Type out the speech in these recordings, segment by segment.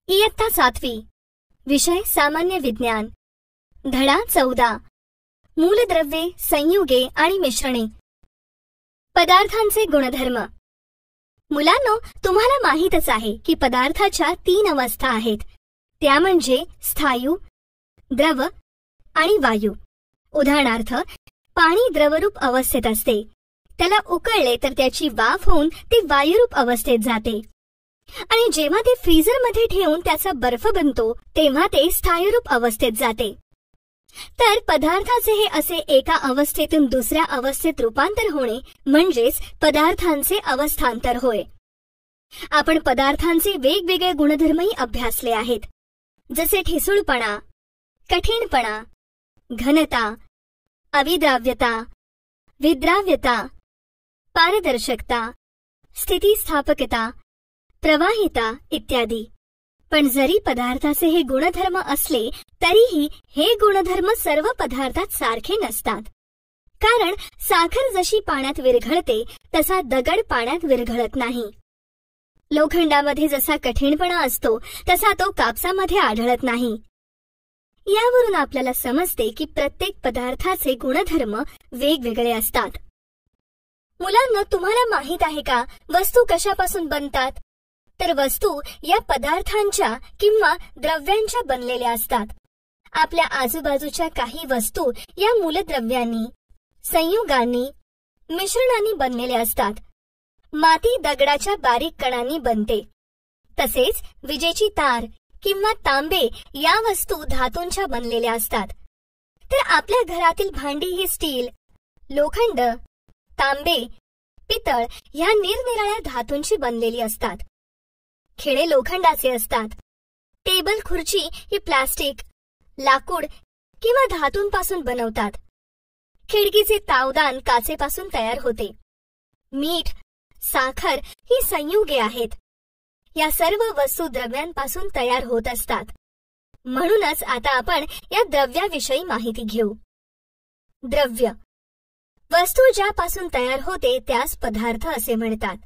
इयत्ता 7वी, विषय सामान्य विज्ञान, धडा 14, मूलद्रव्ये, संयुगे आणि मिश्रणे. पदार्थांचे गुणधर्म. मुलांनो, तुम्हाला माहीतच आहे की पदार्थाच्या 3 अवस्था आहेत, त्या म्हणजे स्थायू, द्रव आणि वायू. उदाहरणार्थ, पाणी द्रवरूप अवस्थेत असते, त्याला उकळले तर त्याची वाफ होऊन ते वायुरूप अवस्थेत जाते, आणि जेव्हा ते फ्रीझरमध्ये ठेवून त्याचा बर्फ बनतो तेव्हा ते स्थायूरूप अवस्थेत जाते. तर पदार्थाचे हे असे एका अवस्थेतून दुसऱ्या अवस्थेत रूपांतर होणे म्हणजेच पदार्थांचे अवस्थांतर होय. आपण पदार्थांचे वेगवेगळे गुणधर्मही अभ्यासले आहेत, जसे ठिसूळपणा, कठीणपणा, घनता, अविद्राव्यता, विद्राव्यता, पारदर्शकता, स्थितिस्थापकता, प्रवाहिता इत्यादी. पण जरी पदार्थाचे हे गुणधर्म असले तरीही हे गुणधर्म सर्व पदार्थात सारखे नसतात. कारण साखर जशी पाण्यात विरघळते तसा दगड पाण्यात विरघळत नाही. लोखंडामध्ये जसा कठीणपणा असतो तसा तो कापसामध्ये आढळत नाही. यावरून आपल्याला समजते की प्रत्येक पदार्थाचे गुणधर्म वेगवेगळे असतात. मुलांना, तुम्हाला माहित आहे का वस्तू कशापासून बनतात? तर वस्तू या पदार्थांच्या किंवा द्रव्यांच्या बनलेल्या असतात. आपल्या आजूबाजूच्या काही वस्तू या मूलद्रव्यांनी, संयुगांनी, मिश्रणांनी बनलेल्या असतात. माती दगडाच्या बारीक कणांनी बनते. तसेच विजेची तार किंवा तांबे या वस्तू धातूंच्या बनलेल्या असतात. तर आपल्या घरातील भांडी ही स्टील, लोखंड, तांबे, पितळ ह्या निरनिराळ्या धातूंची बनलेली असतात. खिळे लोखंडाचे असतात. टेबल खुर्ची ही प्लास्टिक, लाकूड किंवा धातूंपासून बनवतात. खिडकीचे तावदान काचेपासून तयार होते. मीठ, साखर ही संयुगे आहेत. या सर्व वस्तू द्रव्यांपासून तयार होत असतात. म्हणूनच आता आपण या द्रव्याविषयी माहिती घेऊ. द्रव्य. वस्तू ज्यापासून तयार होते त्यास पदार्थ असे म्हणतात,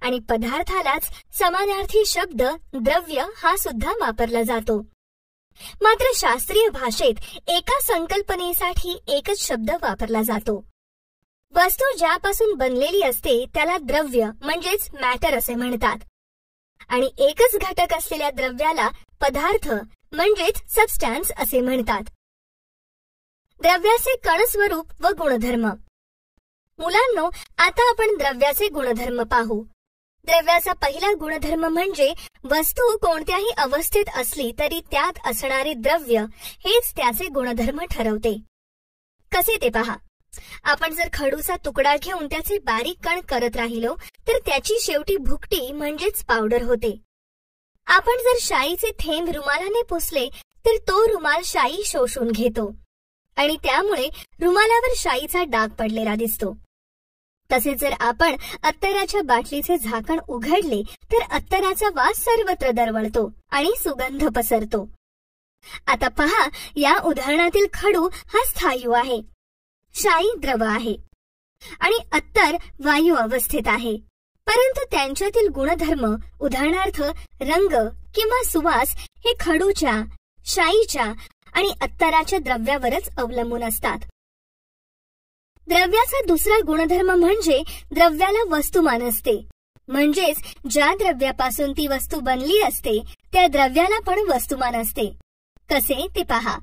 आणि पदार्थालाच समानार्थी शब्द द्रव्य हा सुद्धा वापरला जातो. मात्र शास्त्रीय भाषेत एका संकल्पनेसाठी एकच शब्द वापरला जातो. वस्तू ज्यापासून बनलेली असते त्याला द्रव्य म्हणजेच मॅटर असे म्हणतात, आणि एकच घटक असलेल्या द्रव्याला पदार्थ म्हणजेच सबस्टॅन्स असे म्हणतात. द्रव्याचे कणस्वरूप व गुणधर्म. मुलांनो, आता आपण द्रव्याचे गुणधर्म पाहू. द्रव्याचा पहिला गुणधर्म म्हणजे वस्तू कोणत्याही अवस्थेत असली तरी त्यात असणारे द्रव्य हेच त्याचे गुणधर्म ठरवते. कसे ते पहा. आपण जर खडूचा तुकडा घेऊन त्याचे बारीक कण करत राहिलो तर त्याची शेवटी भुकटी म्हणजेच पावडर होते. आपण जर शाईचे थेंब रुमालाने पुसले तर तो रुमाल शाई शोषून घेतो, आणि त्यामुळे रुमालावर शाईचा डाग पडलेला दिसतो. तसेच जर आपण अत्तराच्या बाटलीचे झाकण उघडले तर अत्तराचा वास सर्वत्र दरवळतो आणि सुगंध पसरतो. आता पहा, या उदाहरणातील खडू हा स्थायू आहे, शाई द्रव आहे, आणि अत्तर वायू अवस्थेत आहे. परंतु त्यांच्यातील गुणधर्म, उदाहरणार्थ रंग किंवा सुवास, हे खडूच्या, शाईच्या आणि अत्तराच्या द्रव्यावरच अवलंबून असतात. द्रव्याचा दुसरा गुणधर्म म्हणजे द्रव्याला वस्तुमान असते. म्हणजेच ज्या द्रव्यापासून ती वस्तू बनली असते त्या द्रव्याला पण वस्तुमान असते. कसे ते पहा.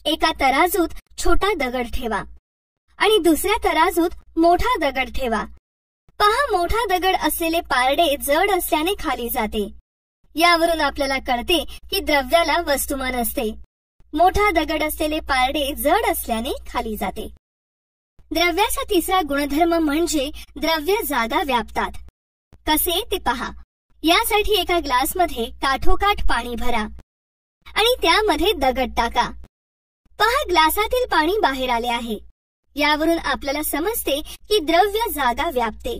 एका तराजूत छोटा दगड ठेवा आणि दुसऱ्या तराजूत मोठा दगड ठेवा. पहा, मोठा दगड असलेले पारडे जड असल्याने खाली जाते. यावरून आपल्याला कळते की द्रव्याला वस्तुमान असते. मोठा दगड असलेले पारडे जड असल्याने खाली जाते. द्रव्याचा तिसरा गुणधर्म म्हणजे द्रव्य जागा व्यापतात. कसे ते पहा. यासाठी एका ग्लासमध्ये काठोकाठ पाणी भरा आणि त्यामध्ये दगड टाका. पहा, ग्लासातील पाणी बाहेर आले आहे. यावरून आपल्याला समजते की द्रव्य जागा व्यापते,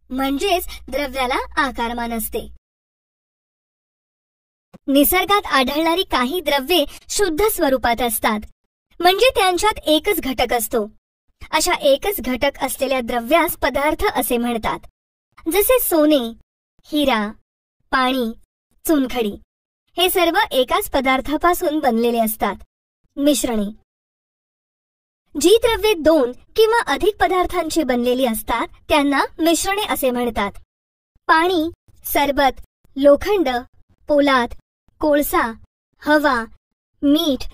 म्हणजेच द्रव्याला आकारमान असते. निसर्गात आढळणारी काही द्रव्ये शुद्ध स्वरूपात असतात, म्हणजे त्यांच्यात एकच घटक असतो. अशा एकच घटक असलेल्या द्रव्यास पदार्थ असे म्हणतात. जसे सोने, हिरा, पाणी, चुनखडी हे सर्व एकाच पदार्थापासून बनलेले असतात. मिश्रणे. जी द्रव्ये 2 किंवा अधिक पदार्थांची बनलेली असतात त्यांना मिश्रणे असे म्हणतात. पाणी, सरबत, लोखंड, पोलाद, कोळसा, हवा, मीठ,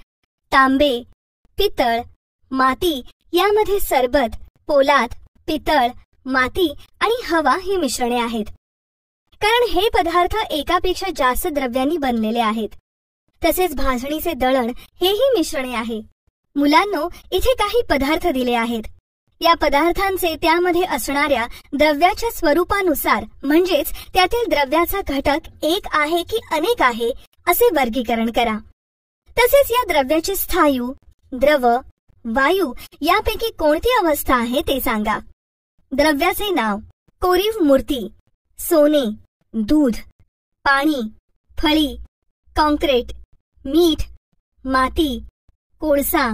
तांबे, पितळ, माती यामध्ये सरबत, पोलाद, पितळ, माती आणि हवा ही मिश्रणे आहेत. कारण हे पदार्थ एकापेक्षा जास्त द्रव्यांनी बनलेले आहेत. तसेच भाजणीचे दळण हेही मिश्रणे आहे. मुलांनो, इथे काही पदार्थ दिले आहेत. या पदार्थांचे त्यामध्ये असणाऱ्या द्रव्याच्या स्वरूपानुसार म्हणजेच त्यातील द्रव्याचा घटक एक आहे की अनेक आहे असे वर्गीकरण करा. तसेच या द्रव्याची स्थायू, द्रव, वायू यापैकी कोणती अवस्था आहे ते सांगा. द्रव्याचे नाव: कोरीव मूर्ती, सोने, दूध, पाणी, फळी, कॉन्क्रीट, मीठ, माती, कोळसा,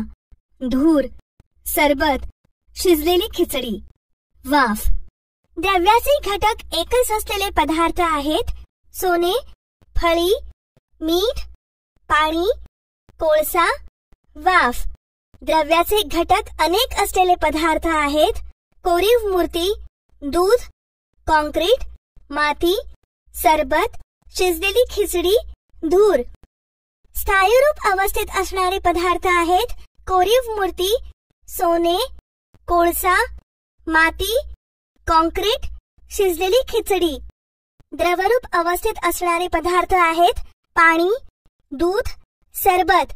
धूर, सरबत, शिजलेली खिचडी, वाफ. द्रव्याचे घटक एकच असलेले पदार्थ आहेत. सोने, फळी, मीठ, पाणी, कोळसा, वाफ. द्रव्याचे घटक अनेक असलेले पदार्थ आहेत. कोरीव मूर्ती, दूध, कॉन्क्रीट, माती, सरबत, शिजलेली खिचडी, धूर. स्थायूरूप अवस्थेत असणारे पदार्थ आहेत. कोरीव मूर्ती, सोने, कोळसा, माती, कॉन्क्रीट, शिजलेली खिचडी. द्रवरूप अवस्थेत असणारे पदार्थ आहेत. पाणी, दूध, सरबत.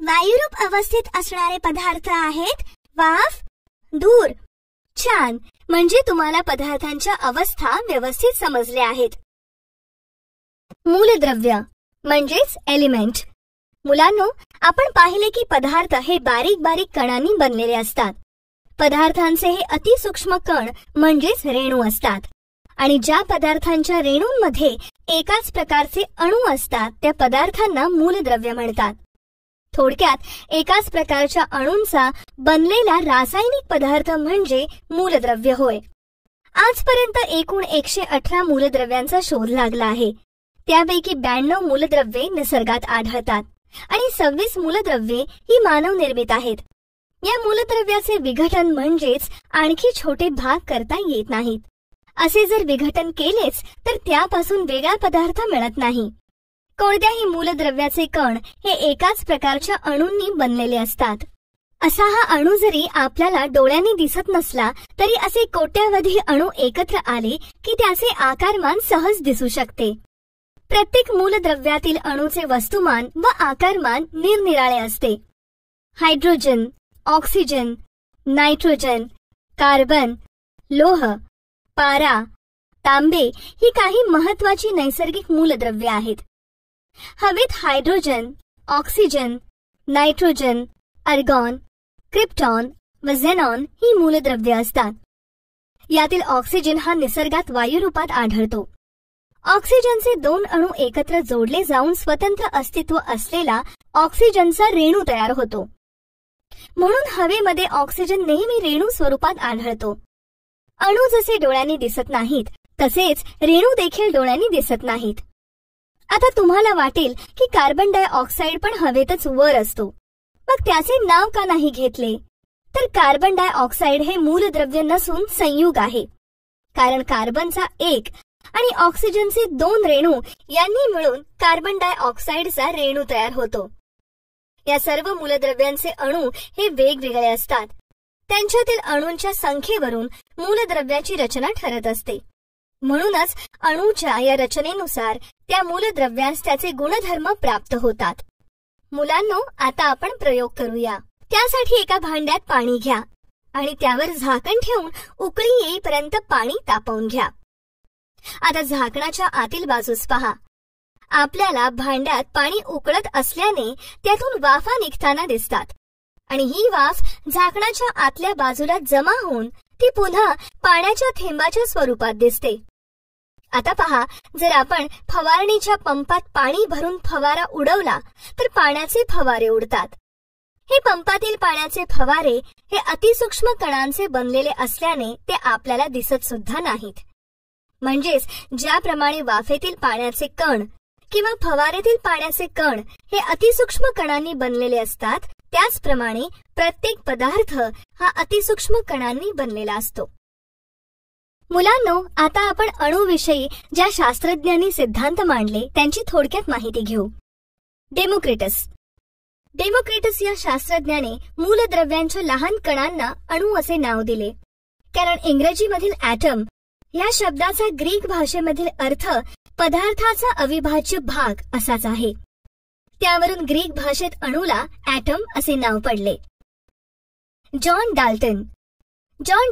वायुरूप अवस्थेत असणारे पदार्थ आहेत. वाफ, धूर. छान, म्हणजे तुम्हाला पदार्थांच्या अवस्था व्यवस्थित समजल्या आहेत. मूलद्रव्य म्हणजेच एलिमेंट. मुलांनो, आपण पाहिले की पदार्थ हे बारीक बारीक कणांनी बनलेले असतात. पदार्थांचे हे अतिसूक्ष्म कण म्हणजेच रेणू असतात. आणि ज्या पदार्थांच्या रेणूंमध्ये एकाच प्रकारचे अणू असतात त्या पदार्थांना मूलद्रव्य म्हणतात. थोडक्यात एकाच प्रकारच्या अणूंचा बनलेला रासायनिक पदार्थ म्हणजे मूलद्रव्य होय. आजपर्यंत एकूण 118 मूलद्रव्यांचा शोध लागला आहे. त्यापैकी 92 मूलद्रव्ये निसर्गात आढळतात आणि 26 मूलद्रव्ये ही मानवनिर्मित आहेत. या मूलद्रव्याचे विघटन म्हणजेच आणखी छोटे भाग करता येत नाहीत. असे जर विघटन केलेच तर त्यापासून वेगळा पदार्थ मिळत नाही. कोणत्याही मूलद्रव्याचे कण हे एकाच प्रकारच्या अणूंनी बनलेले असतात. असा हा अणू जरी आपल्याला डोळ्यांनी दिसत नसला तरी असे कोट्यावधी अणू एकत्र आले की त्याचे आकारमान सहज दिसू शकते. प्रत्येक मूलद्रव्यातील अणूचे वस्तुमान व आकारमान निरनिराळे असते. हायड्रोजन, ऑक्सिजन, नायट्रोजन, कार्बन, लोह, पारा, तांबे ही काही महत्वाची नैसर्गिक मूलद्रव्ये आहेत. हवेत hydrogen, oxygen, nitrogen, argon, krypton व झेनॉन ही मूलद्रव्ये असतात. यातील ऑक्सिजन हा निसर्गात वायुरूपात आढळतो. ऑक्सिजनचे 2 अणू एकत्र जोडले जाऊन स्वतंत्र अस्तित्व असलेला ऑक्सिजनचा रेणू तयार होतो. म्हणून हवेमध्ये ऑक्सिजन नेहमी रेणू स्वरूपात आढळतो. अणू जसे डोळ्यांनी दिसत नाहीत तसेच रेणू देखील डोळ्यांनी दिसत नाहीत. आता तुम्हाला वाटेल की कार्बन डायऑक्साईड पण हवेतच वर असतो, मग त्याचे नाव का नाही घेतले? तर कार्बन डायऑक्साईड हे मूलद्रव्य नसून संयुग आहे. कारण कार्बनचा 1 आणि ऑक्सिजनचे 2 रेणू यांनी मिळून कार्बन डायऑक्साईडचा रेणू तयार होतो. या सर्व मूलद्रव्यांचे अणू हे वेगवेगळे असतात. त्यांच्यातील अणूंच्या संख्येवरून मूलद्रव्याची रचना ठरत असते. म्हणूनच अणूच्या या रचनेनुसार त्या मूलद्रव्यास त्याचे गुणधर्म प्राप्त होतात. मुलांनो, आता आपण प्रयोग करूया. त्यासाठी एका भांड्यात पाणी घ्या आणि त्यावर झाकण ठेवून उकळी येईपर्यंत पाणी तापवून घ्या. आता झाकणाच्या आतील बाजूस पहा. आपल्याला भांड्यात पाणी उकळत असल्याने त्यातून वाफा निघताना दिसतात आणि ही वाफ झाकणाच्या आतल्या बाजूला जमा होऊन ती पुन्हा पाण्याच्या थेंबाच्या स्वरूपात दिसते. आता पहा, जर आपण फवारणीच्या पंपात पाणी भरून फवारा उडवला तर पाण्याचे फवारे उडतात. हे पंपातील पाण्याचे फवारे हे अतिसूक्ष्म कणांचे बनलेले असल्याने ते आपल्याला दिसत सुद्धा नाहीत. म्हणजेच ज्याप्रमाणे वाफेतील पाण्याचे कण किंवा फवाऱ्यातील पाण्याचे कण हे अतिसूक्ष्म कणांनी बनलेले असतात, त्याचप्रमाणे प्रत्येक पदार्थ हा अतिसूक्ष्म कणांनी बनलेला असतो. मुलांनो, आता आपण अणुविषयी ज्या शास्त्रज्ञांनी सिद्धांत मांडले त्यांची थोडक्यात माहिती घेऊ. डेमोक्रिटस या शास्त्रज्ञाने मूलद्रव्यांच्या लहान कणांना अणु असे नाव दिले, कारण इंग्रजीमधील ॲटम या शब्दाचा ग्रीक भाषेमधील अर्थ पदार्थाचा अविभाज्य भाग असाच आहे. त्यावरून ग्रीक भाषेत अणूला ॲटम असे नाव पडले. जॉन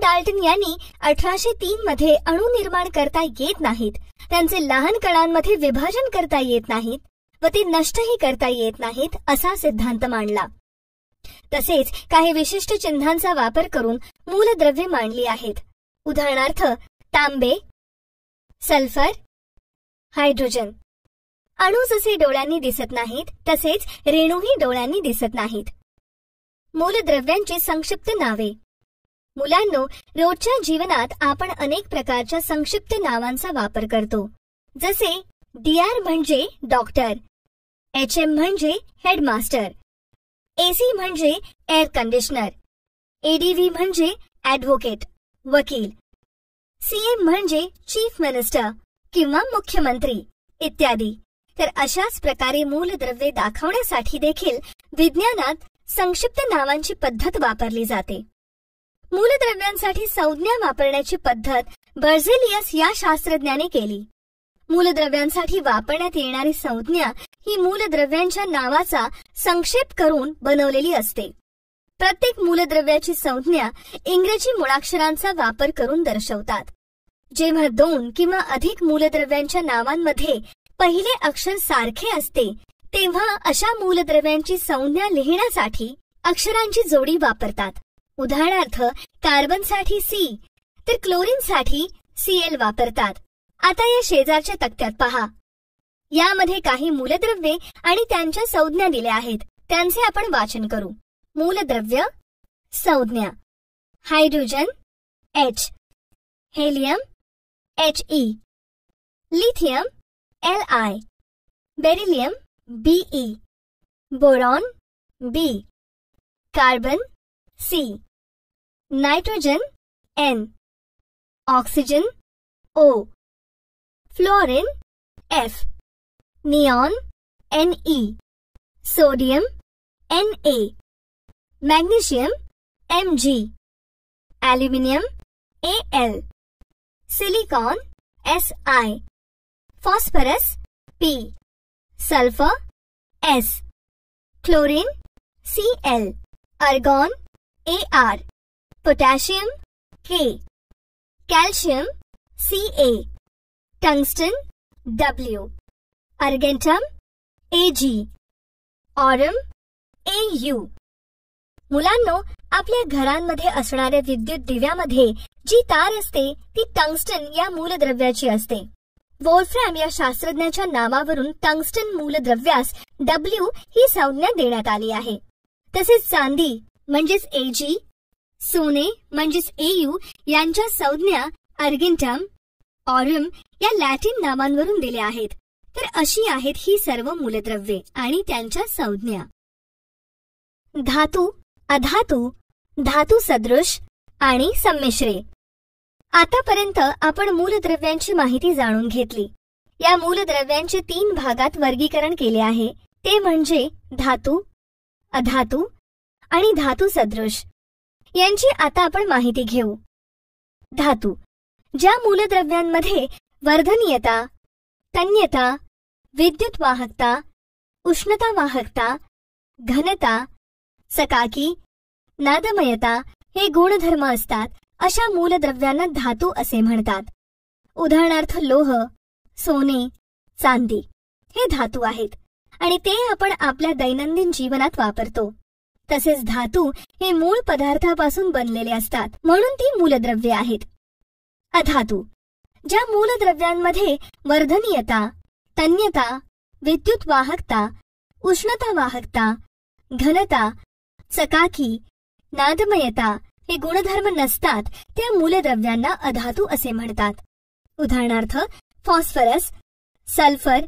डाल्टन यांनी 1803 मध्ये अणू निर्माण करता येत नाहीत, त्यांचे लहान कणांमध्ये विभाजन करता येत नाहीत व ते नष्टही करता येत नाहीत असा सिद्धांत मांडला. तसेच काही विशिष्ट चिन्हांचा वापर करून मूलद्रव्ये मांडली आहेत. उदाहरणार्थ तांबे, सल्फर, हायड्रोजन. अणू जसे डोळ्यांनी दिसत नाहीत तसेच रेणूही डोळ्यांनी दिसत नाहीत. मूलद्रव्यांची संक्षिप्त नावे. मुलांनो, रोजच्या जीवनात आपण अनेक प्रकारच्या संक्षिप्त नावांचा वापर करतो. जसे DR म्हणजे डॉक्टर, HM म्हणजे हेडमास्टर, AC म्हणजे एअर कंडिशनर, ADV म्हणजे ॲडव्होकेट, वकील, CM म्हणजे चीफ मिनिस्टर किंवा मुख्यमंत्री इत्यादी. तर अशाच प्रकारे मूलद्रव्ये दाखवण्यासाठी देखील विज्ञानात संक्षिप्त नावांची पद्धत वापरली जाते. मूलद्रव्यांसाठी संज्ञा वापरण्याची पद्धत बर्झेलियस या शास्त्रज्ञाने केली. मूलद्रव्यांसाठी वापरण्यात येणारी संज्ञा ही मूलद्रव्यांच्या नावाचा संक्षेप करून बनवलेली असते. प्रत्येक मूलद्रव्याची संज्ञा इंग्रजी मुळाक्षरांचा वापर करून दर्शवतात. जेव्हा 2 किंवा अधिक मूलद्रव्यांच्या नावांमध्ये पहिले अक्षर सारखे असते तेव्हा अशा मूलद्रव्यांची संज्ञा लिहिण्यासाठी अक्षरांची जोडी वापरतात. उदाहरणार्थ कार्बनसाठी C तर क्लोरीनसाठी Cl वापरतात. आता या शेजारच्या तक्त्यात पहा. यामध्ये काही मूलद्रव्ये आणि त्यांच्या संज्ञा दिल्या आहेत, त्यांचे आपण वाचन करू. मूलद्रव्य संज्ञा: hydrogen H, helium He, lithium Li, beryllium Be, boron B, carbon C, nitrogen N, oxygen O, fluorine F, neon Ne, sodium Na, magnesium Mg, aluminium Al, silicon Si, phosphorus P, sulphur S, chlorine Cl, argon Ar, potassium K, calcium Ca, tungsten W, अर्गेंटम Ag, Aurum Au. मुलांनो, आपल्या घरांमध्ये असणाऱ्या विद्युत दिव्यामध्ये जी तार असते ती tungsten या मूलद्रव्याची असते. वोल्फ्रॅम या शास्त्रज्ञाच्या नावावरून टंगस्टन मूलद्रव्यास W ही संज्ञा देण्यात आली आहे. तसेच चांदी म्हणजेच Ag, सोने म्हणजेच Au यांच्या संज्ञा अर्गेंटम, ऑरम या लॅटिन नावांवरून दिल्या आहेत. तर अशी आहेत ही सर्व मूलद्रव्ये आणि त्यांच्या संज्ञा. धातू, अधातू, धातू सदृश आणि संमिश्रे. आतापर्यंत आपण मूलद्रव्यांची माहिती जाणून घेतली. या मूलद्रव्यांचे 3 भागात वर्गीकरण केले आहे, ते म्हणजे धातू, अधातू आणि धातू सदृश. यांची आता आपण माहिती घेऊ. धातू: ज्या मूलद्रव्यांमध्ये वर्धनीयता, तन्यता, विद्युत वाहकता, उष्णता वाहकता, घनता, चकाकी, नादमयता हे गुणधर्म असतात अशा मूलद्रव्यांना धातू असे म्हणतात. उदाहरणार्थ लोह, सोने, चांदी हे धातू आहेत आणि ते आपण आपल्या दैनंदिन जीवनात वापरतो. तसेच धातू हे मूळ पदार्थापासून बनलेले असतात म्हणून ती मूलद्रव्ये आहेत. अधातू: ज्या मूलद्रव्यांमध्ये वर्धनीयता, तन्यता, विद्युत वाहकता, उष्णता वाहकता, घनता, चकाकी, नादमयता हे गुणधर्म नसतात त्या मूलद्रव्यांना अधातू असे म्हणतात. उदाहरणार्थ फॉस्फरस, सल्फर,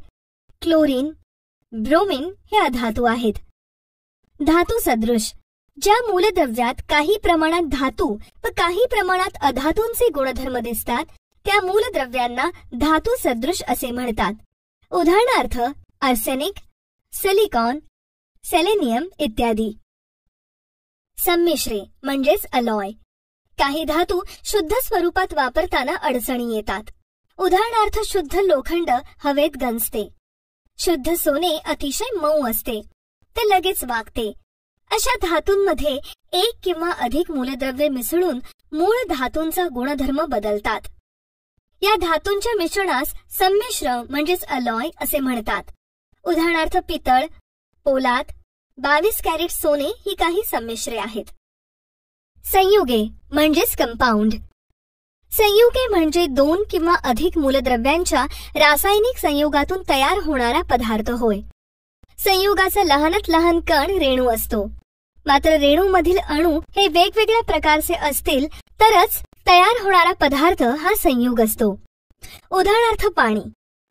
क्लोरीन, ब्रोमीन हे अधातू आहेत. धातू सदृश, ज्या मूलद्रव्यात काही प्रमाणात धातू व काही प्रमाणात अधातूंचे गुणधर्म दिसतात त्या मूलद्रव्यांना धातू सदृश असे म्हणतात. उदाहरणार्थ आर्सेनिक, सिलिकॉन, सेलेनियम इत्यादी. संमिश्रे म्हणजेच अलॉय, काही धातू शुद्ध स्वरूपात वापरताना अडचणी येतात. उदाहरणार्थ शुद्ध लोखंड हवेत गंजते. शुद्ध सोने अतिशय मऊ असते, ते लगेच वागते. अशा धातूंमध्ये एक किंवा अधिक मूलद्रव्ये मिसळून मूळ धातूंचा गुणधर्म बदलतात. या धातूंच्या मिश्रणास संमिश्र म्हणजेच अलॉय असे म्हणतात. उदाहरणार्थ पितळ, पोलाद, 22 कॅरेट सोने ही काही संमिश्रे आहेत. संयुगे म्हणजेच कंपाऊंड. संयुगे म्हणजे दोन किंवा अधिक मूलद्रव्यांच्या रासायनिक संयोगातून तयार होणारा पदार्थ होय. संयुगाचा लहानात लहान कण रेणू असतो. मात्र रेणूमधील अणू हे वेगवेगळ्या प्रकारचे असतील तरच तयार होणारा पदार्थ हा संयुग असतो. उदाहरणार्थ पाणी.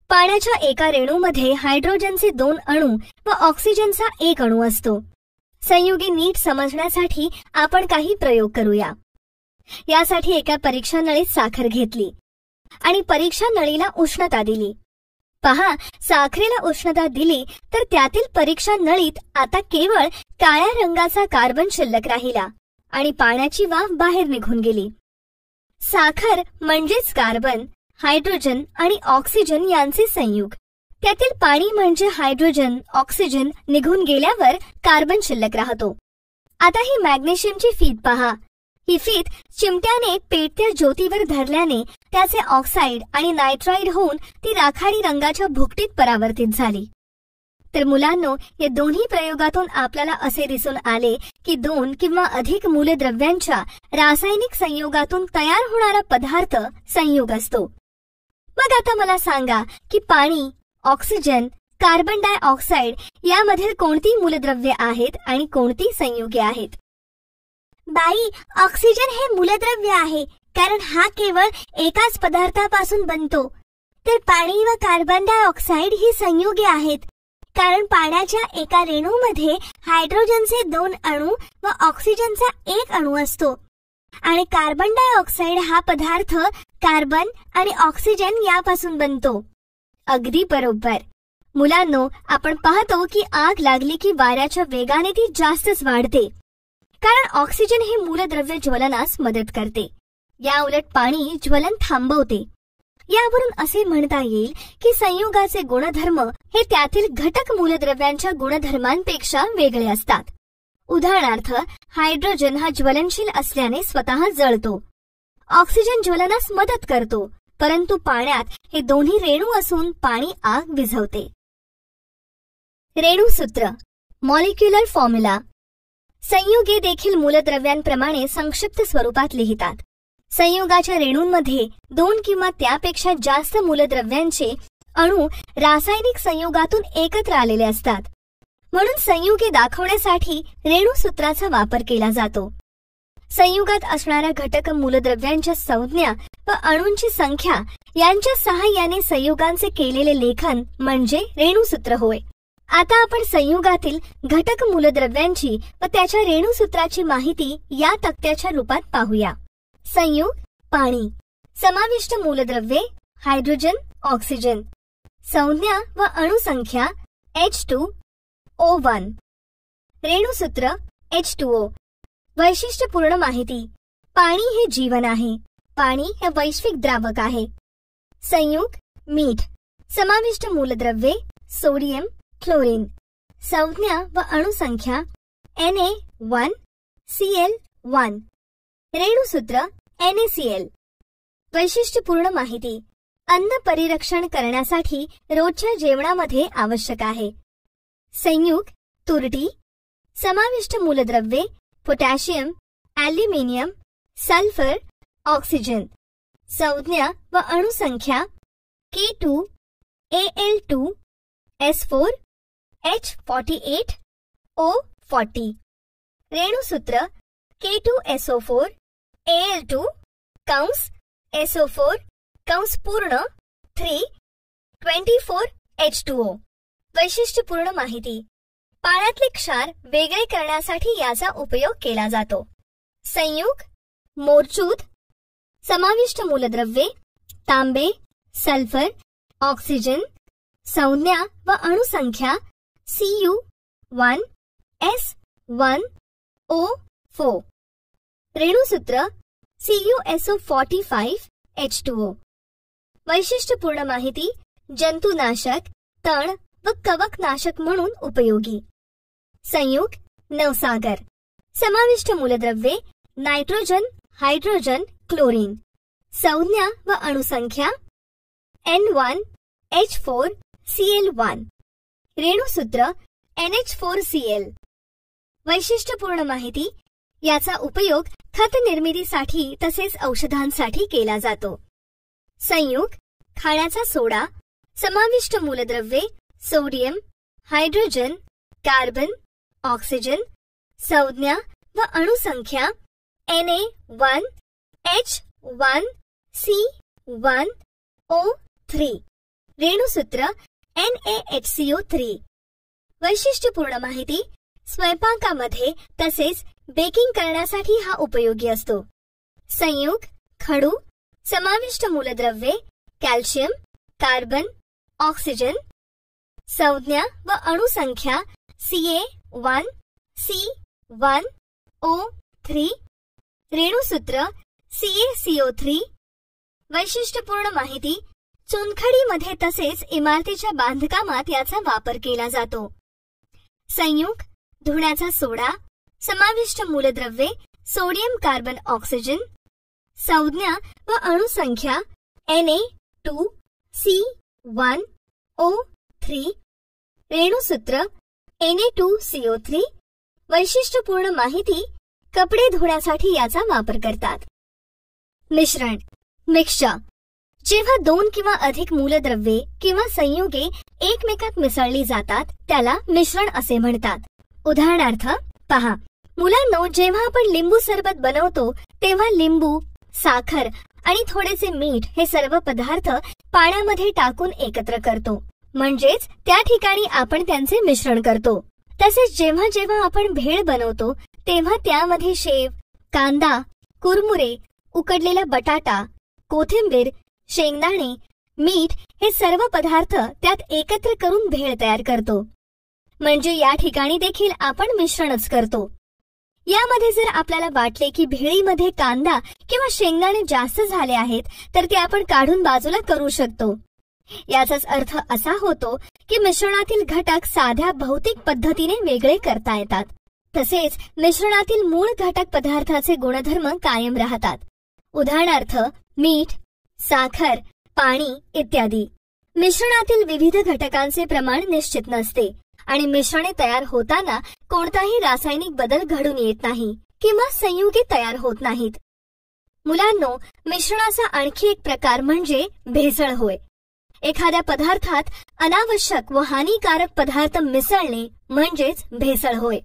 पाण्याच्या एका रेणूमध्ये हायड्रोजनचे 2 अणू व ऑक्सिजनचा 1 अणू असतो. संयुगे नीट समजण्यासाठी आपण काही प्रयोग करूया. यासाठी एका परीक्षा नळीत साखर घेतली आणि परीक्षा नळीला उष्णता दिली. पहा, साखरेला उष्णता दिली तर त्यातील परीक्षा नळीत आता केवळ काळ्या रंगाचा कार्बन शिल्लक राहिला आणि पाण्याची वाफ बाहेर निघून गेली. साखर म्हणजेच कार्बन, हायड्रोजन आणि ऑक्सिजन यांचे संयुग. त्यातील पाणी म्हणजे हायड्रोजन, ऑक्सिजन निघून गेल्यावर कार्बन शिल्लक राहतो. आता ही मॅग्नेशियमची फीत पहा. ही फीत चिमट्याने पेटत्या ज्योतीवर धरल्याने त्याचे ऑक्साईड आणि नायट्राइड होऊन ती राखाडी रंगाच्या भुकटीत परावर्तित झाली. तर मुलांनो, या दोन्ही प्रयोगातून आपल्याला असे दिसून आले की 2 किंवा अधिक मूलद्रव्यांच्या रासायनिक संयोगातून तयार होणारा पदार्थ संयुग असतो. मग आता मला सांगा की पाणी, ऑक्सिजन, कार्बन डायऑक्साईड यामधील कोणती मूलद्रव्ये आहेत आणि कोणती संयुगे आहेत? बाई, ऑक्सिजन हे मूलद्रव्य आहे कारण हा केवळ एकाच पदार्थापासून बनतो. तर पाणी व कार्बन डायऑक्साईड ही संयुगे आहेत कारण पाण्याच्या एका रेणूमध्ये हायड्रोजनचे 2 अणू व ऑक्सिजनचा 1 अणू असतो आणि कार्बन डायऑक्साईड हा पदार्थ कार्बन आणि ऑक्सिजन यापासून बनतो. अगदी बरोबर. मुलांनो, आपण पाहतो की आग लागली की वाऱ्याच्या वेगाने ती जास्तच वाढते कारण ऑक्सिजन हे मूलद्रव्य ज्वलनास मदत करते. या उलट पाणी ज्वलन थांबवते. यावरून असे म्हणता येईल की संयुगाचे गुणधर्म हे त्यातील घटक मूलद्रव्यांच्या गुणधर्मांपेक्षा वेगळे असतात. उदाहरणार्थ हायड्रोजन हा ज्वलनशील असल्याने स्वतः जळतो. ऑक्सिजन ज्वलनास मदत करतो, परंतु पाण्यात हे दोन्ही रेणू असून पाणी आग विझवते. रेणूसूत्र, मॉलिक्युलर फॉर्म्युला. संयुगे देखील मूलद्रव्यांप्रमाणे संक्षिप्त स्वरूपात लिहितात. संयुगाच्या रेणूंमध्ये 2 किंवा त्यापेक्षा जास्त मूलद्रव्यांचे अणू रासायनिक संयोगातून एकत्र आलेले असतात. म्हणून संयुगे दाखवण्यासाठी रेणूसूत्राचा वापर केला जातो. संयुगात असणाऱ्या घटक मूलद्रव्यांच्या संज्ञा व अणूंची संख्या यांच्या सहाय्याने संयुगांचे केलेले लेखन म्हणजे रेणूसूत्र होय. आता आपण संयुगातील घटक मूलद्रव्यांची व त्याच्या रेणूसूत्राची माहिती या तक्त्याच्या रूपात पाहूया. संयुग पाणी. समाविष्ट मूलद्रव्ये हायड्रोजन, ऑक्सिजन. संज्ञा व अणुसंख्या H2O1. रेणूसूत्र H2O. वैशिष्ट्यपूर्ण माहिती. पाणी हे जीवन आहे. पाणी हे वैश्विक द्रावक आहे. संयुग मीठ. समाविष्ट मूलद्रव्ये सोडियम, क्लोरीन. संज्ञा व अणुसंख्या Na1Cl1. रेणूसूत्र NaCl. वैशिष्ट्यपूर्ण माहिती. अन्न परिरक्षण करण्यासाठी रोजच्या जेवणामध्ये आवश्यक आहे. संयुग तुरटी. समाविष्ट मूलद्रव्ये पोटॅशियम, ॲल्युमिनियम, सल्फर, ऑक्सिजन. संज्ञा व अणुसंख्या K2Al2S4 H48O40. रेणूसूत्र K2SO4 Al2 कंस SO4 कंस पूर्ण 3 24 H2O. वैशिष्ट्यपूर्ण माहिती. पाण्यातले क्षार वेगळे करण्यासाठी याचा उपयोग केला जातो. संयुग, मोरचूद, समाविष्ट मूलद्रव्ये, तांबे, सल्फर, ऑक्सिजन, संज्ञा व अणुसंख्या Cu1 S1O4, रेणुसूत्र CuSO45 H2O. वैशिष्ट्यपूर्ण माहिती. जंतुनाशक, तण व कवकनाशक म्हणून उपयोगी. संयुग, नवसागर, समाविष्ट मूलद्रव्ये, नायट्रोजन, हायड्रोजन, क्लोरीन, संज्ञा व अणुसंख्या N1H4Cl1, रेणुसूत्र NH4Cl. वैशिष्ट्यपूर्ण माहिती. याचा उपयोग खत निर्मितीसाठी तसेच औषधांसाठी केला जातो. संयुग, खाण्याचा सोडा, समाविष्ट मूलद्रव्ये, सोडियम, हायड्रोजन, कार्बन, ऑक्सिजन, संज्ञा व अणुसंख्या Na1H1C1O3, रेणुसूत्र NaHCO3. वैशिष्ट्यपूर्ण माहिती. स्वयंपाकामध्ये तसेच बेकिंग करण्यासाठी हा उपयोगी असतो. संयुग, खडू, समाविष्ट मूलद्रव्ये, कॅल्शियम, कार्बन, ऑक्सिजन, संज्ञा व अणुसंख्या Ca1C1O3, रेणुसूत्र CaCO3. वैशिष्ट्यपूर्ण माहिती. चुनखडीमध्ये तसेच इमारतीच्या बांधकामात याचा वापर केला जातो. संयुग, धुण्याचा सोडा, समाविष्ट मूलद्रव्ये, सोडियम, कार्बन, ऑक्सिजन, संज्ञा व अणुसंख्या Na2C1O3, रेणुसूत्र Na2CO3. वैशिष्ट्यपूर्ण माहिती. कपडे धुण्यासाठी याचा वापर करतात. मिश्रण, मिक्सचर, जेव्हा दोन किंवा अधिक मूलद्रव्ये किंवा संयुगे एकमेकात मिसळली जातात त्याला मिश्रण असे म्हणतात. उदाहरणार्थ पहा. मुलांनो, जेव्हा आपण लिंबू सरबत बनवतो तेव्हा लिंबू, साखर आणि थोडेसे मीठ हे सर्व पदार्थ पाण्यामध्ये टाकून एकत्र करतो, म्हणजेच त्या ठिकाणी आपण त्यांचे मिश्रण करतो. तसेच जेव्हा जेव्हा आपण भेळ बनवतो तेव्हा त्यामध्ये शेव, कांदा, कुरमुरे, उकडलेला बटाटा, कोथिंबीर, शेंगदाणे, मीठ हे सर्व पदार्थ त्यात एकत्र करून भेळ तयार करतो. म्हणजे या ठिकाणी देखील आपण मिश्रणच करतो. यामध्ये जर आपल्याला वाटले की भेळीमध्ये कांदा किंवा शेंगदाणे जास्त झाले आहेत तर ते आपण काढून बाजूला करू शकतो. याचाच अर्थ असा होतो की मिश्रणातील घटक साध्या भौतिक पद्धतीने वेगळे करता येतात. तसेच मिश्रणातील मूळ घटक पदार्थाचे गुणधर्म कायम राहतात. उदाहरणार्थ मीठ, साखर, पाणी इत्यादी. मिश्रणातील विविध घटकांचे प्रमाण निश्चित नसते आणि मिश्रणे तयार होताना कोणताही रासायनिक बदल घडून येत नाही किंवा संयुगे तयार होत नाहीत. मुलांनो, मिश्रणाचा आणखी एक प्रकार म्हणजे भेसळ होय. एखाद्या पदार्थात अनावश्यक व हानिकारक पदार्थ मिसळणे म्हणजेच भेसळ होय.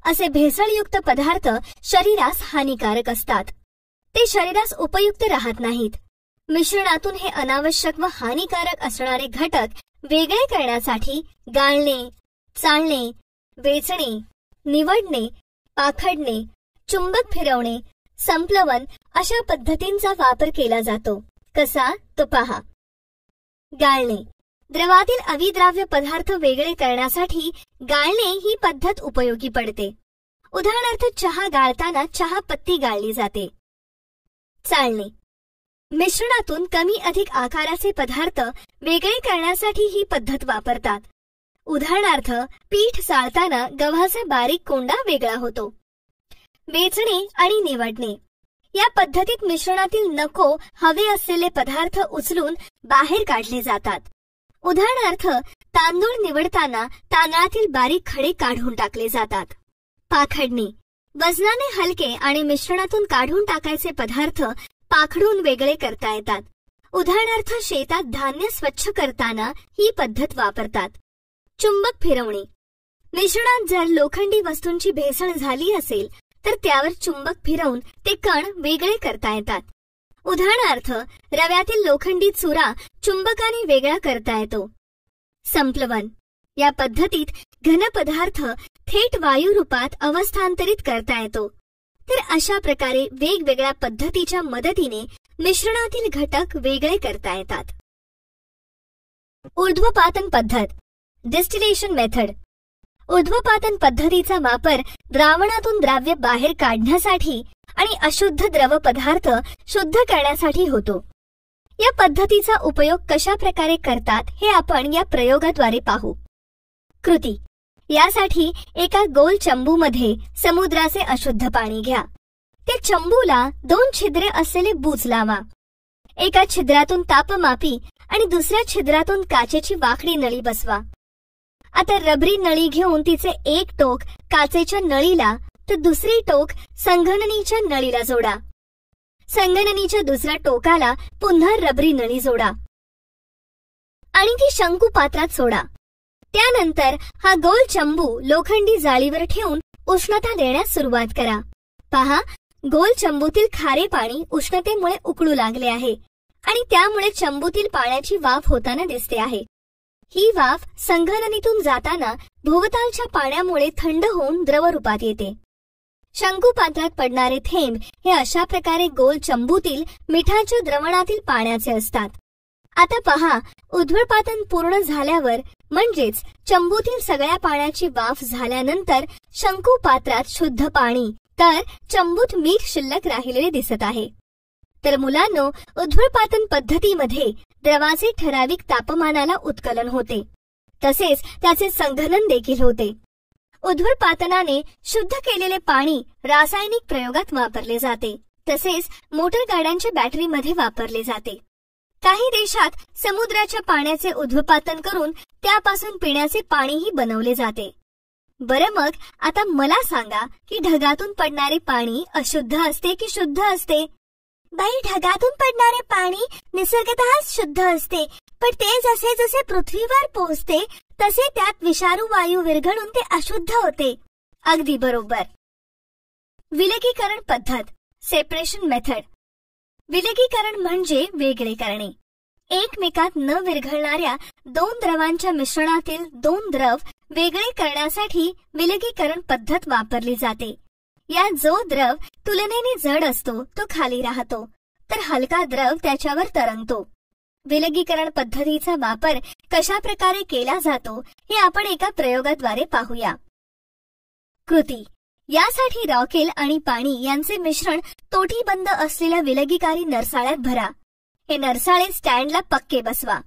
असे भेसळयुक्त पदार्थ शरीरास हानिकारक असतात. ते शरीरास उपयुक्त राहत नाहीत. मिश्रणातून हे अनावश्यक व हानिकारक असणारे घटक वेगळे करण्यासाठी गाळणे, चाळणे, वेचणे, निवडणे, पाखडणे, चुंबक फिरवणे, संप्लवन अशा पद्धतींचा वापर केला जातो. कसा तो पहा. गाळणे. द्रवातील अविद्राव्य पदार्थ वेगळे करण्यासाठी गाळणे ही पद्धत उपयोगी पडते. उदाहरणार्थ चहा गाळताना चहा पत्ती गाळली जाते. चाळणे. मिश्रणातून कमी अधिक आकाराचे पदार्थ वेगळे करण्यासाठी ही पद्धत वापरतात. उदाहरणार्थ पीठ चाळताना गव्हाचा बारीक कोंडा वेगळा होतो. वेचणे आणि निवडणे. या पद्धतीत मिश्रणातील नको हवे असलेले पदार्थ उचलून बाहेर काढले जातात. उदाहरणार्थ तांदूळ निवडताना तांदळातील बारीक खडे काढून टाकले जातात. पाखडणे. वजनाने हलके आणि मिश्रणातून काढून टाकायचे पदार्थ पाखडून वेगळे करता येतात. उदाहरणार्थ शेतात धान्य स्वच्छ करताना ही पद्धत वापरतात. चुंबक फिरवणे. मिश्रणात जर लोखंडी वस्तूंची भेसळ झाली असेल तर त्यावर चुंबक फिरवून ते कण वेगळे करता येतात. उदाहरणार्थ रव्यातील लोखंडी चुरा चुंबकाने वेगळा करता येतो. संप्लवन. या पद्धतीत घन पदार्थ थेट वायू रूपात अवस्थांतरित करता येतो. तर अशा प्रकारे वेगवेगळ्या पद्धतीच्या मदतीने मिश्रणातील घटक वेगळे करता येतात. ऊर्ध्वपातन पद्धत, डिस्टिलेशन मेथड. ऊर्ध्वपातन पद्धतीचा वापर द्रावणातून द्राव्य बाहेर काढण्यासाठी आणि अशुद्ध द्रव पदार्थ शुद्ध करण्यासाठी होतो. या पद्धतीचा उपयोग कशा प्रकारे करतात हे आपण या प्रयोगाद्वारे पाहू. कृती. यासाठी एका गोल चंबूमध्ये समुद्राचे अशुद्ध पाणी घ्या. त्या चंबूला 2 छिद्रे असलेले बूच लावा. एका छिद्रातून तापमापी आणि दुसऱ्या छिद्रातून काचेची वाकडी नळी बसवा. आता रबरी नळी घेऊन तिचे एक टोक काचेच्या नळीला तर दुसरी टोक संगणनीच्या नळीला जोडा. संगणनीच्या दुसऱ्या टोकाला पुन्हा रबरी नळी जोडा आणि ती शंकू पात्रात सोडा. त्यानंतर हा गोल चंबू लोखंडी जाळीवर ठेवून उष्णता देण्यास सुरुवात करा. पहा, गोल चंबूतील खारे पाणी उष्णतेमुळे उकळू लागले आहे आणि त्यामुळे चंबूतील पाण्याची वाफ होताना दिसते आहे. ही वाफ संगणनीतून जाताना भोवतालच्या पाण्यामुळे थंड होऊन द्रवरूपात येते. शंकू पात्रात पडणारे थेंब हे अशा प्रकारे गोल चंबूतील मिठाच्या द्रवणातील पाण्याचे असतात. आता पहा, ऊर्ध्वपातन पूर्ण झाल्यावर म्हणजेच चंबूतील सगळ्या पाण्याची वाफ झाल्यानंतर शंकू पात्रात शुद्ध पाणी तर चंबूत मीठ शिल्लक राहिलेले दिसत आहे. तर मुलांनो, ऊर्ध्वपातन पद्धतीमध्ये द्रवाचे ठराविक तापमानाला उत्कलन होते, तसेच त्याचे संघनन देखील होते. ऊर्ध्वपातनाने शुद्ध केलेले पाणी रासायनिक प्रयोगात वापरले जाते, तसेच मोटर गाड्यांच्या बॅटरीमध्ये वापरले जाते. काही देशात समुद्राच्या पाण्याचे ऊर्ध्वपातन करून त्यापासून पिण्याचे पाणीही बनवले जाते. बरं, मग आता मला सांगा की ढगातून पडणारे पाणी अशुद्ध असते की शुद्ध असते? बाई, ढगातून पडणारे पाणी निसर्गतःच शुद्ध असते, पण ते जसे जसे पृथ्वीवर पोहोचते तसे त्यात विषारू वायू विरघळून ते अशुद्ध होते. अगदी बरोबर. विलगीकरण पद्धत, सेपरेशन मेथड. विलगीकरण म्हणजे वेगळे करणे. एकमेकात न विरघळणाऱ्या 2 द्रवांच्या मिश्रणातील 2 द्रव वेगळे करण्यासाठी विलगीकरण पद्धत वापरली जाते. यात जो द्रव तुलनेने जड असतो तो खाली राहतो, तर हलका द्रव त्याच्यावर तरंगतो. विलगीकरण पद्धतीचा वापर कशा प्रकारे केला जातो हे आपण एका प्रयोगाद्वारे पाहूया. कृती. यासाठी रॉकेल आणि पाणी यांचे मिश्रण तोटीबंद असलेल्या विलगीकारी नरसाळ्यात भरा. हे नरसाळे स्टँडला पक्के बसवा.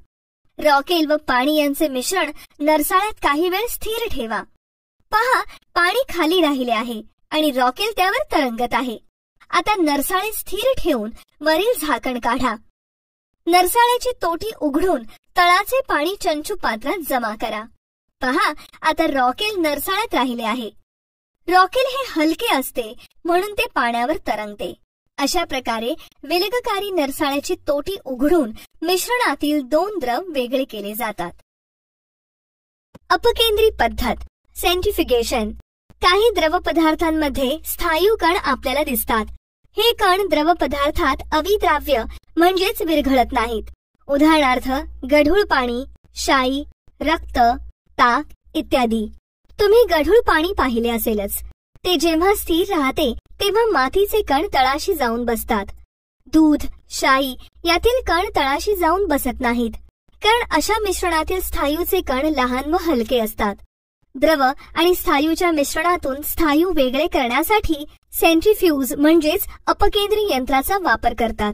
रॉकेल व पाणी यांचे मिश्रण नरसाळ्यात काही वेळ स्थिर ठेवा. पहा, पाणी खाली राहिले आहे आणि रॉकेल त्यावर तरंगत आहे. आता नरसाळे स्थिर ठेवून वरील झाकण काढा. नरसाळ्याची तोटी उघडून तळाचे पाणी चंचू पात्रात जमा करा. पहा, आता रॉकेल नरसाळ्यात राहिले आहे. रॉकेल हे हलके असते म्हणून ते पाण्यावर तरंगते. अशा प्रकारे विलगीकारी नरसाळ्याची तोटी उघडून मिश्रणातील 2 द्रव वेगळे केले जातात. अपकेंद्री पद्धत, सेंट्रिफ्युगेशन. काही द्रव पदार्थांमध्ये स्थायू कण आपल्याला दिसतात. हे कण द्रव पदार्थात अविद्राव्य म्हणजेच विरघळत नाहीत. उदाहरणार्थ गढूळ पाणी, शाई, रक्त, ताक इत्यादी. तुम्ही गढूळ पाणी पाहिले असेलच. ते जेव्हा स्थिर राहते तेव्हा मातीचे कण तळाशी जाऊन बसतात. दूध, शाई यातील कण तळाशी जाऊन बसत नाहीत, कारण अशा मिश्रणातील स्थायूचे कण लहान व हलके असतात. द्रव आणि स्थायूच्या मिश्रणातून स्थायू वेगळे करण्यासाठी सेंट्रिफ्यूज म्हणजेच अपकेंद्री यंत्राचा वापर करतात.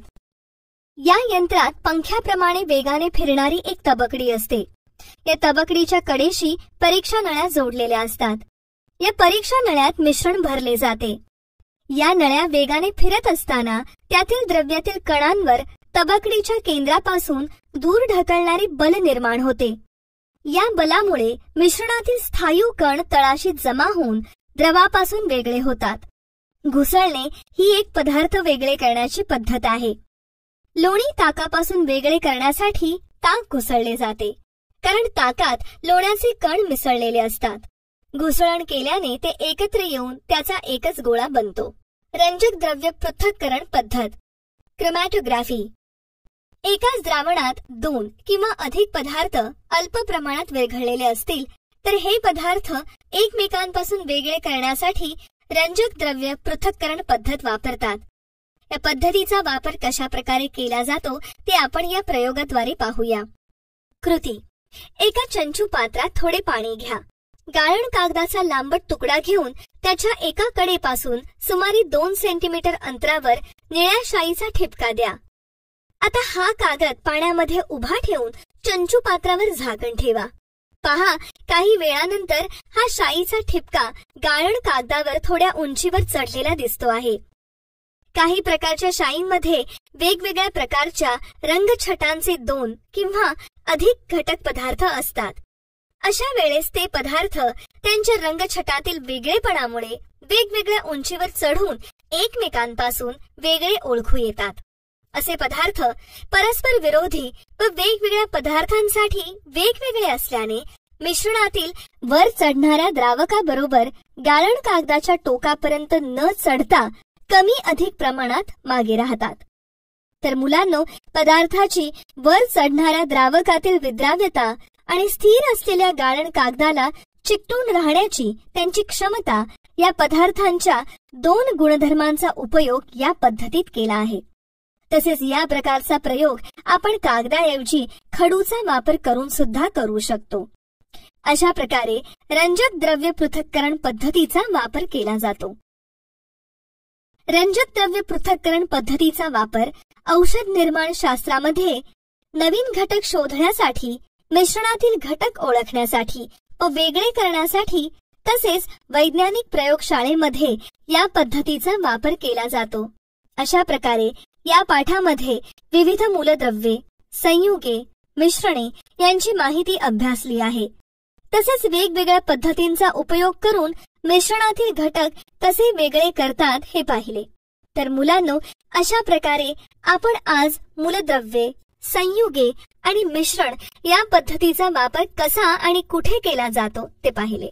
या यंत्रात पंख्याप्रमाणे वेगाने फिरणारी एक तबकडी असते. या तबकडीच्या कडेशी परीक्षा नळ्या जोडलेल्या असतात. या परीक्षा नळ्यात मिश्रण भरले जाते. या नळ्या वेगाने फिरत असताना त्यातील द्रव्यातील कणांवर तबकडीच्या केंद्रापासून दूर ढकलणारे बल निर्माण होते. या बलामुळे मिश्रणातील स्थायू कण तळाशी जमा होऊन द्रवापासून वेगळे होतात. घुसळणे ही एक पदार्थ वेगळे करण्याची पद्धत आहे. लोणी ताकापासून वेगळे करण्यासाठी ताक घुसळले जाते, कारण ताकात लोण्याचे कण मिसळलेले असतात. घुसळण केल्याने ते एकत्र येऊन त्याचा एकच गोळा बनतो. रंजक द्रव्य पृथक्करण पद्धत, क्रोमॅटोग्राफी. एकाच द्रावणात 2 किंवा अधिक पदार्थ अल्प प्रमाणात विरघळलेले असतील तर हे पदार्थ एकमेकांपासून वेगळे करण्यासाठी रंजक द्रव्य पृथक्करण पद्धत वापरतात. या पद्धतीचा वापर कशा प्रकारे केला जातो ते आपण या प्रयोगाद्वारे पाहूया. कृती: एका चंचू पात्रात थोडे पाणी घ्या. गाळण कागदाचा लांबट तुकडा घेऊन त्याच्या एका कडेपासून सुमारे 2 सेंटीमीटर अंतरावर निळ्या शाईचा ठिपका द्या. आता हा कागद पाण्यामध्ये उभा ठेवून चंचू पात्रावर झाकण ठेवा. पहा, काही वेळानंतर हा शाईचा ठिपका गाळण कागदावर थोड्या उंचीवर चढलेला दिसतो आहे. काही प्रकारच्या शाईंमध्ये वेगवेगळ्या प्रकारच्या रंगछटांचे 2 किंवा अधिक घटक पदार्थ असतात. अशा वेळेस ते पदार्थ त्यांच्या रंगछटातील वेगळेपणामुळे वेगवेगळ्या उंचीवर चढून एकमेकांपासून वेगळे ओळखू येतात. असे पदार्थ परस्पर विरोधी व वेगवेगळ्या पदार्थांसाठी वेगवेगळे असल्याने मिश्रणातील वर चढणाऱ्या द्रावकाबरोबर गाळण कागदाच्या टोकापर्यंत न चढता कमी अधिक प्रमाणात मागे राहतात. तर मुलांनो, पदार्थाची वर चढणाऱ्या द्रावकातील विद्राव्यता आणि स्थिर असलेल्या गाळण कागदाला चिकटून राहण्याची त्यांची क्षमता या पदार्थांच्या 2 गुणधर्मांचा उपयोग या पद्धतीत केला आहे. तसेच या प्रकारचा प्रयोग आपण कागदाऐवजी खडूचा वापर करून सुद्धा करू शकतो. अशा प्रकारे रंजक द्रव्य पृथक्करण पद्धतीचा वापर केला जातो. रंजक द्रव्य पृथक्करण पद्धतीचा वापर औषध निर्माण शास्त्रामध्ये नवीन घटक शोधण्यासाठी, मिश्रणातील घटक ओळखण्यासाठी व वेगळे करण्यासाठी तसेच वैज्ञानिक प्रयोगशाळेमध्ये या पद्धतीचा वापर केला जातो. अशा प्रकारे या पाठामध्ये विविध मूलद्रव्ये, संयुगे, मिश्रणे यांची माहिती अभ्यासली आहे. तसेच वेगवेगळ्या पद्धतींचा उपयोग करून मिश्रणातील घटक कसे वेगळे करतात हे पाहिले. तर मुलांनो, अशा प्रकारे आपण आज मूलद्रव्ये, संयुगे आणि मिश्रण या पद्धतीचा वापर कसा आणि कुठे केला जातो ते पाहिले.